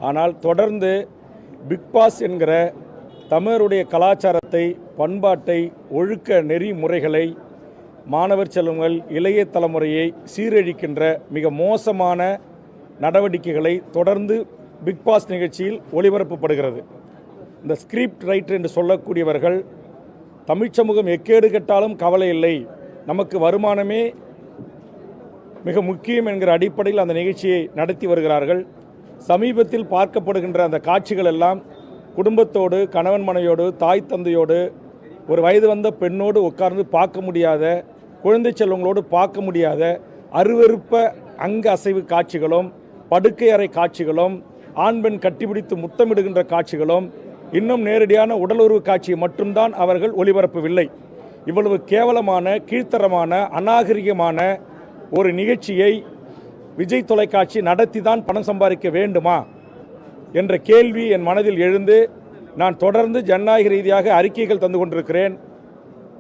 ஆனால் தொடர்ந்து big pass என்கிற தமிழருடைய கலாச்சாரத்தை, பண்பாட்டை, ஒழுக்க நெறிமுறைகளை, மாணவர் செல்வங்கள், இளைய தலைமுறையை சீரழிக்கின்ற மிக மோசமான நடவடிக்கைகளை தொடர்ந்து பிக் பாஸ் நிகழ்ச்சியில் ஒளிபரப்பப்படுகிறது. இந்த ஸ்கிரிப்ட் ரைட்டர் என்று சொல்லக்கூடியவர்கள் தமிழ் சமூகம் எக்கேடு கெட்டாலும் கவலை இல்லை, நமக்கு வருமானமே மிக முக்கியம் என்கிற அடிப்படையில் அந்த நிகழ்ச்சியை நடத்தி வருகிறார்கள். சமீபத்தில் பார்க்கப்படுகின்ற அந்த காட்சிகள் எல்லாம் குடும்பத்தோடு, கணவன் மனைவியோடு, தாய் தந்தையோடு, ஒரு வயது வந்த பெண்ணோடு உட்கார்ந்து பார்க்க முடியாத, குழந்தை செல்வங்களோடு பார்க்க முடியாத அருவருப்ப அங்க அசைவு காட்சிகளும், படுக்கை அறை காட்சிகளும், ஆண் பெண் கட்டிப்பிடித்து முத்தமிடுகின்ற காட்சிகளும், இன்னும் நேரடியான உடலுறவு காட்சியை மட்டும்தான் அவர்கள் ஒளிபரப்பவில்லை. இவ்வளவு கேவலமான, கீழ்த்தரமான, அநாகரிகமான ஒரு நிகழ்ச்சியை விஜய் தொலைக்காட்சி நடத்தி தான் பணம் சம்பாதிக்க வேண்டுமா என்ற கேள்வி என் மனதில் எழுந்து நான் தொடர்ந்து ஜனநாயக ரீதியாக அறிக்கைகள் தந்து கொண்டிருக்கிறேன்.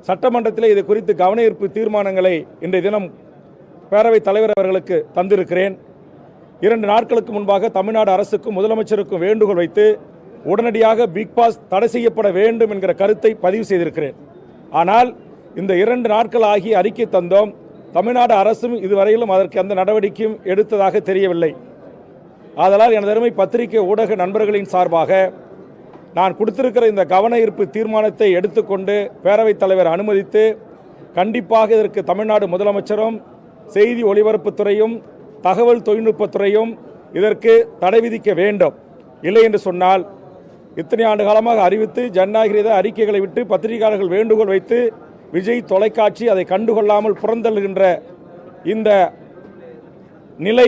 சட்டமன்றத்தில் இது குறித்து கவன ஈர்ப்பு தீர்மானங்களை இன்றைய தினம் பேரவைத் தலைவர் அவர்களுக்கு தந்திருக்கிறேன். 2 நாட்களுக்கு முன்பாக தமிழ்நாடு அரசுக்கும் முதலமைச்சருக்கும் வேண்டுகோள் வைத்து உடனடியாக பிக் பாஸ் தடை செய்யப்பட வேண்டும் என்கிற கருத்தை பதிவு செய்திருக்கிறேன். ஆனால் இந்த 2 நாட்கள் ஆகி அறிக்கை தந்தோம். தமிழ்நாடு அரசும் இதுவரையிலும் அதற்கு எந்த நடவடிக்கையும் எடுத்ததாக தெரியவில்லை. ஆதலால் எனது அருமை பத்திரிகை ஊடக நண்பர்களின் சார்பாக நான் கொடுத்திருக்கிற இந்த கவன ஈர்ப்பு தீர்மானத்தை எடுத்துக்கொண்டு பேரவைத் தலைவர் அனுமதித்து கண்டிப்பாக இதற்கு தமிழ்நாடு முதலமைச்சரும், செய்தி ஒலிபரப்புத்துறையும், தகவல் தொழில்நுட்பத்துறையும் இதற்கு தடை விதிக்க வேண்டும். இல்லை என்று சொன்னால் இத்தனை ஆண்டு காலமாக அறிவித்து ஜனநாயக ரீதியாக அறிக்கைகளை விட்டு பத்திரிகையாளர்கள் வேண்டுகோள் வைத்து விஜய் தொலைக்காட்சி அதை கண்டுகொள்ளாமல் புறந்தள்ளுகின்ற இந்த நிலை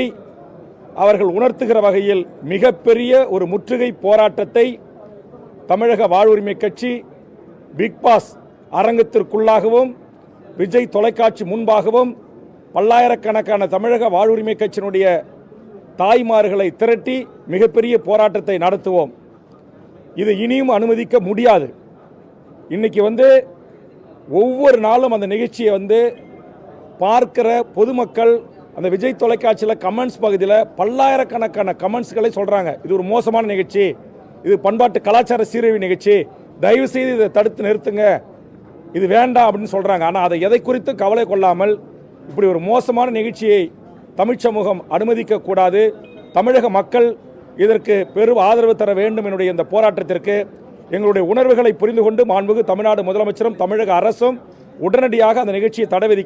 அவர்கள் உணர்த்துகிற வகையில் மிகப்பெரிய ஒரு முற்றுகை போராட்டத்தை தமிழக வாழ்வுரிமை கட்சி பிக் பாஸ் அரங்கத்திற்குள்ளாகவும் விஜய் தொலைக்காட்சி முன்பாகவும் பல்லாயிரக்கணக்கான தமிழக வாழ்வுரிமை கட்சியினுடைய தாய்மார்களை திரட்டி மிகப்பெரிய போராட்டத்தை நடத்துவோம். இது இனியும் அனுமதிக்க முடியாது. இன்னைக்கு ஒவ்வொரு நாளும் அந்த நிகழ்ச்சியை பார்க்கிற பொதுமக்கள் அந்த விஜய் தொலைக்காட்சியில் கமெண்ட்ஸ் பகுதியில் பல்லாயிரக்கணக்கான கமெண்ட்ஸ்களை சொல்கிறாங்க. இது ஒரு மோசமான நிகழ்ச்சி, இது பண்பாட்டு கலாச்சார சீரழிவு நிகழ்ச்சி, தயவு செய்து இதை தடுத்து நிறுத்துங்க, இது வேண்டாம் அப்படின்னு சொல்கிறாங்க. ஆனால் அதை எதை குறித்தும் கவலை கொள்ளாமல் இப்படி ஒரு மோசமான நிகழ்ச்சியை தமிழ் சமூகம் அனுமதிக்கக்கூடாது. தமிழக மக்கள் இதற்கு பெரும் ஆதரவு தர வேண்டும். என்னுடைய இந்த போராட்டத்திற்கு எங்களுடைய உணர்வுகளை புரிந்து கொண்டு மாண்புமிகு தமிழ்நாடு முதலமைச்சரும் தமிழக அரசும் உடனடியாக அந்த நிகழ்ச்சியை தடை விதிக்க